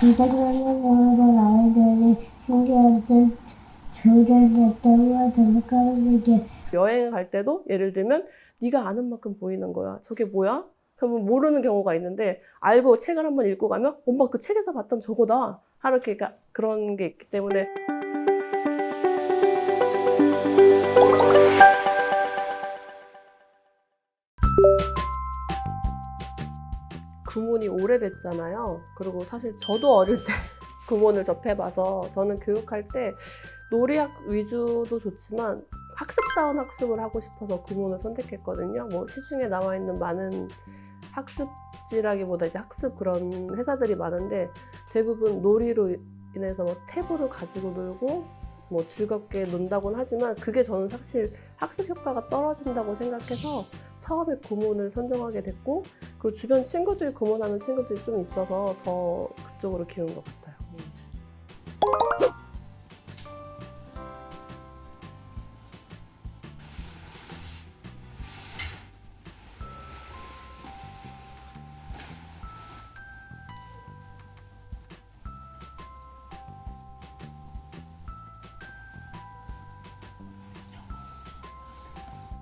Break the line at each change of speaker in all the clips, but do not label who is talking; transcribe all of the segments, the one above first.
기대하는 아이들이 신기한 조절됐다고 생각하는데
여행 갈 때도 예를 들면 네가 아는 만큼 보이는 거야. 저게 뭐야? 그러면 모르는 경우가 있는데 알고 책을 한번 읽고 가면 엄마 그 책에서 봤던 저거다. 이렇게 그런 게 있기 때문에 구몬이 오래됐잖아요. 그리고 사실 저도 어릴 때 구몬을 접해봐서 저는 교육할 때 놀이학 위주도 좋지만 학습다운 학습을 하고 싶어서 구몬을 선택했거든요. 뭐 시중에 나와 있는 많은 학습지라기보다 이제 학습 그런 회사들이 많은데 대부분 놀이로 인해서 뭐 탭으로 가지고 놀고 뭐 즐겁게 논다고는 하지만 그게 저는 사실 학습 효과가 떨어진다고 생각해서 처음에 구몬을 선정하게 됐고 그 주변 친구들이 구몬하는 친구들이 좀 있어서 더 그쪽으로 기운 것 같아요.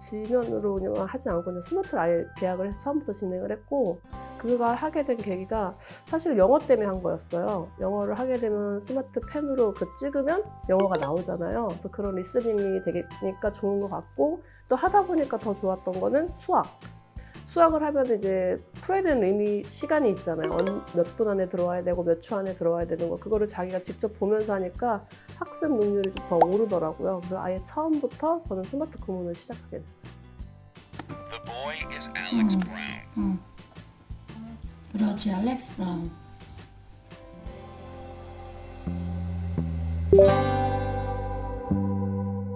지면으로 하지 않고 그냥 스마트를 아예 계약을 해서 처음부터 진행을 했고 그걸 하게 된 계기가 사실 영어 때문에 한 거였어요. 영어를 하게 되면 스마트 펜으로 찍으면 영어가 나오잖아요. 그래서 그런 리스닝이 되니까 좋은 것 같고 또 하다 보니까 더 좋았던 거는 수학을 하면 이제 풀어야 되는 시간이 있잖아요. 몇 분 안에 들어와야 되고 몇 초 안에 들어와야 되는 거 그거를 자기가 직접 보면서 하니까 학습 능률이 좀 더 오르더라고요. 그래서 아예 처음부터 저는 스마트 구몬을 시작하게 됐어요.
The boy is Alex Brown.
그렇지, 알렉스 브라운.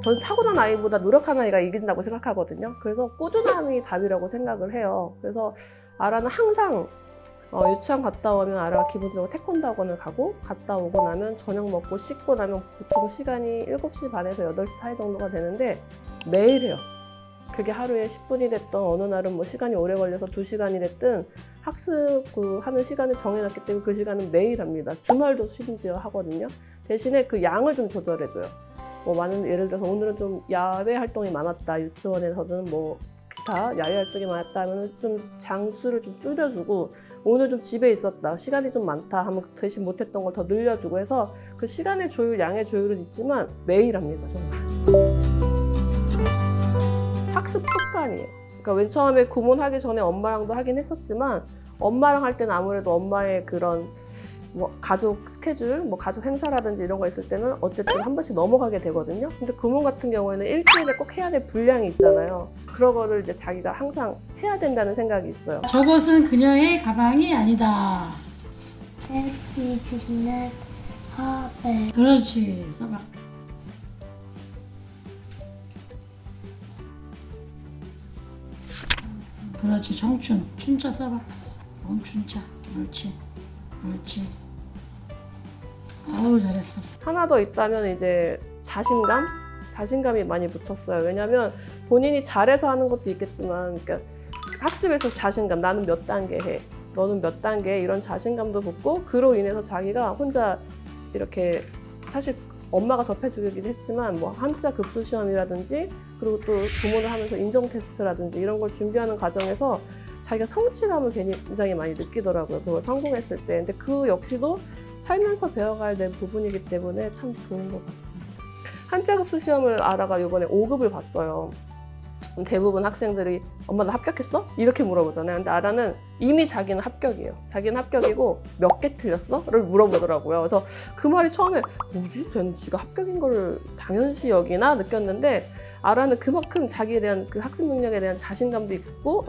저는 타고난 아이보다 노력하는 아이가 이긴다고 생각하거든요. 그래서 꾸준함이 답이라고 생각을 해요. 그래서 아라는 항상 유치원 갔다 오면 아라가 기본적으로 태권도 학원을 가고 갔다 오고 나면 저녁 먹고 씻고 나면 보통 시간이 7시 반에서 8시 사이 정도가 되는데 매일 해요. 그게 하루에 10분이 됐던 어느 날은 뭐 시간이 오래 걸려서 2시간이 됐든 학습 하는 시간을 정해놨기 때문에 그 시간은 매일 합니다. 주말도 심지어 하거든요. 대신에 그 양을 좀 조절해줘요. 뭐 예를 들어서 오늘은 좀 야외 활동이 많았다. 유치원에서는 뭐 기타 야외 활동이 많았다 하면 좀 장수를 좀 줄여주고 오늘 좀 집에 있었다. 시간이 좀 많다 하면 대신 못했던 걸 더 늘려주고 해서 그 시간의 조율, 양의 조율은 있지만 매일 합니다. 정말. 학습 습관이에요. 그러니까 맨 처음에 구몬하기 전에 엄마랑도 하긴 했었지만 엄마랑 할 때는 아무래도 엄마의 그런 뭐 가족 스케줄, 뭐 가족 행사라든지 이런 거 있을 때는 어쨌든 한 번씩 넘어가게 되거든요. 근데 구몬 같은 경우에는 일주일에 꼭 해야 될 분량이 있잖아요. 그런 거를 이제 자기가 항상 해야 된다는 생각이 있어요.
저것은 그녀의 가방이 아니다.
햇빛은 하배
그렇지, 써봐. 그렇지, 청춘. 춘자 써봐. 춘자. 그렇지. 그렇지. 어우, 잘했어.
하나 더 있다면 이제 자신감이 많이 붙었어요. 왜냐면 본인이 잘해서 하는 것도 있겠지만 그러니까 학습에서 자신감, 나는 몇 단계 해, 너는 몇 단계 해, 이런 자신감도 붙고 그로 인해서 자기가 혼자 이렇게 사실 엄마가 접해주긴 했지만 뭐 한자 급수 시험이라든지 그리고 또 구몬을 하면서 인정 테스트라든지 이런 걸 준비하는 과정에서 자기가 성취감을 굉장히 많이 느끼더라고요. 그걸 성공했을 때. 근데 그 역시도 살면서 배워가야 될 부분이기 때문에 참 좋은 것 같습니다. 한자 급수 시험을 아라가 이번에 5급을 봤어요. 대부분 학생들이 엄마 나 합격했어? 이렇게 물어보잖아요. 근데 아라는 이미 자기는 합격이에요. 자기는 합격이고 몇 개 틀렸어? 를 물어보더라고요. 그래서 그 말이 처음에 뭐지? 쟤는 지가 합격인 걸 당연시 여기나 느꼈는데 아라는 그만큼 자기에 대한 그 학습 능력에 대한 자신감도 있고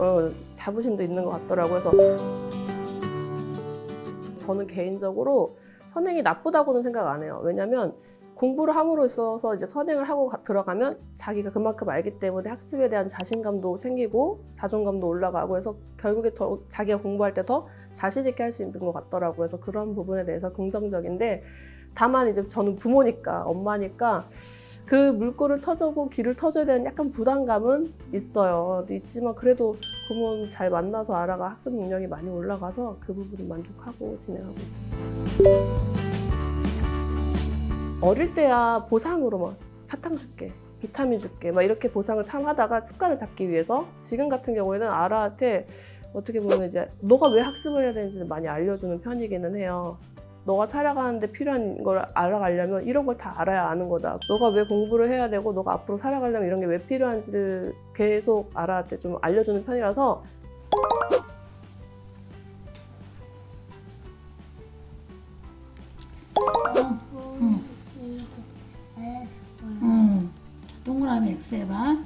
자부심도 있는 것 같더라고요. 그래서 저는 개인적으로 선행이 나쁘다고는 생각 안 해요. 왜냐면 공부를 함으로 있어서 이제 선행을 하고 들어가면 자기가 그만큼 알기 때문에 학습에 대한 자신감도 생기고 자존감도 올라가고 해서 결국에 더 자기가 공부할 때 더 자신 있게 할 수 있는 것 같더라고요. 그래서 그런 부분에 대해서 긍정적인데 다만 이제 저는 부모니까 엄마니까 그 물꼬를 터주고 길을 터줘야 되는 약간 부담감은 있어요. 있지만 그래도 구몬 잘 만나서 아라가 학습 능력이 많이 올라가서 그 부분은 만족하고 진행하고 있습니다. 어릴 때야 보상으로 막 사탕 줄게, 비타민 줄게 막 이렇게 보상을 참 하다가 습관을 잡기 위해서 지금 같은 경우에는 아라한테 어떻게 보면 이제 너가 왜 학습을 해야 되는지를 많이 알려주는 편이기는 해요. 너가 살아가는데 필요한 걸 알아가려면 이런 걸 다 알아야 아는 거다. 너가 왜 공부를 해야 되고 너가 앞으로 살아가려면 이런 게 왜 필요한지를 계속 아라한테 좀 알려주는 편이라서
이제 알렉스 브라운.
자, 동그라미 X 해봐.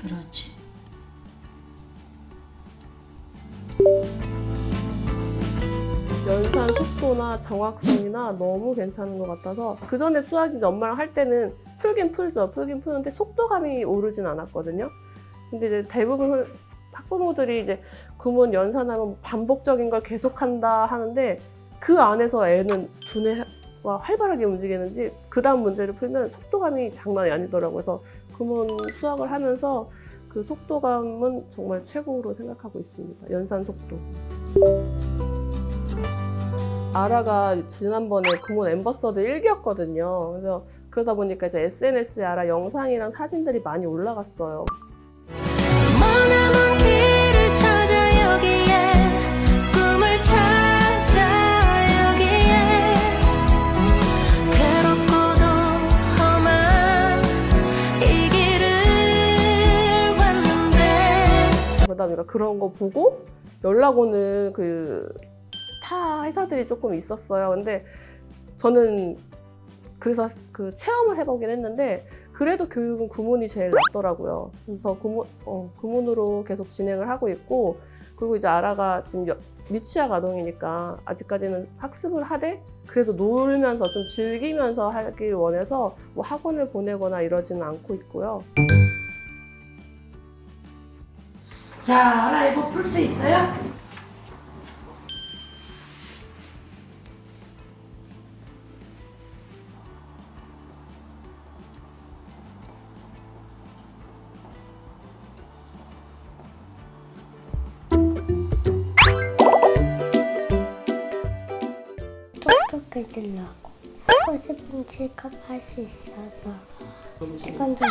그렇지.
연산 속도나 정확성이나 너무 괜찮은 것 같아서 그 전에 수학 이제 엄마랑 할 때는 풀긴 푸는데 속도감이 오르진 않았거든요. 근데 이제 대부분 학부모들이 이제 구몬 연산하면 반복적인 걸 계속한다 하는데 그 안에서 애는 두뇌가 활발하게 움직이는지 그 다음 문제를 풀면 속도감이 장난이 아니더라고요. 그래서 구몬 수학을 하면서 그 속도감은 정말 최고로 생각하고 있습니다. 연산 속도. 아라가 지난번에 구몬 엠버서드 1기였거든요. 그래서 그러다 보니까 이제 SNS에 아라 영상이랑 사진들이 많이 올라갔어요.
머나먼 길을 찾아 여기에 꿈을 찾아 여기에 괴롭고도 험한 이 길을 왔는데
그러다 보니까 그런 거 보고 연락 오는 그 타 회사들이 조금 있었어요. 근데 저는 그래서 그 체험을 해보긴 했는데 그래도 교육은 구몬이 제일 낫더라고요. 그래서 구몬으로 계속 진행을 하고 있고 그리고 이제 아라가 지금 미취학 아동이니까 아직까지는 학습을 하되 그래도 놀면서 좀 즐기면서 하길 원해서 뭐 학원을 보내거나 이러지는 않고 있고요.
자, 아라 이거 풀 수 있어요?
똑똑해지려고 하고 싶은 직업 할 수 있어서 태권도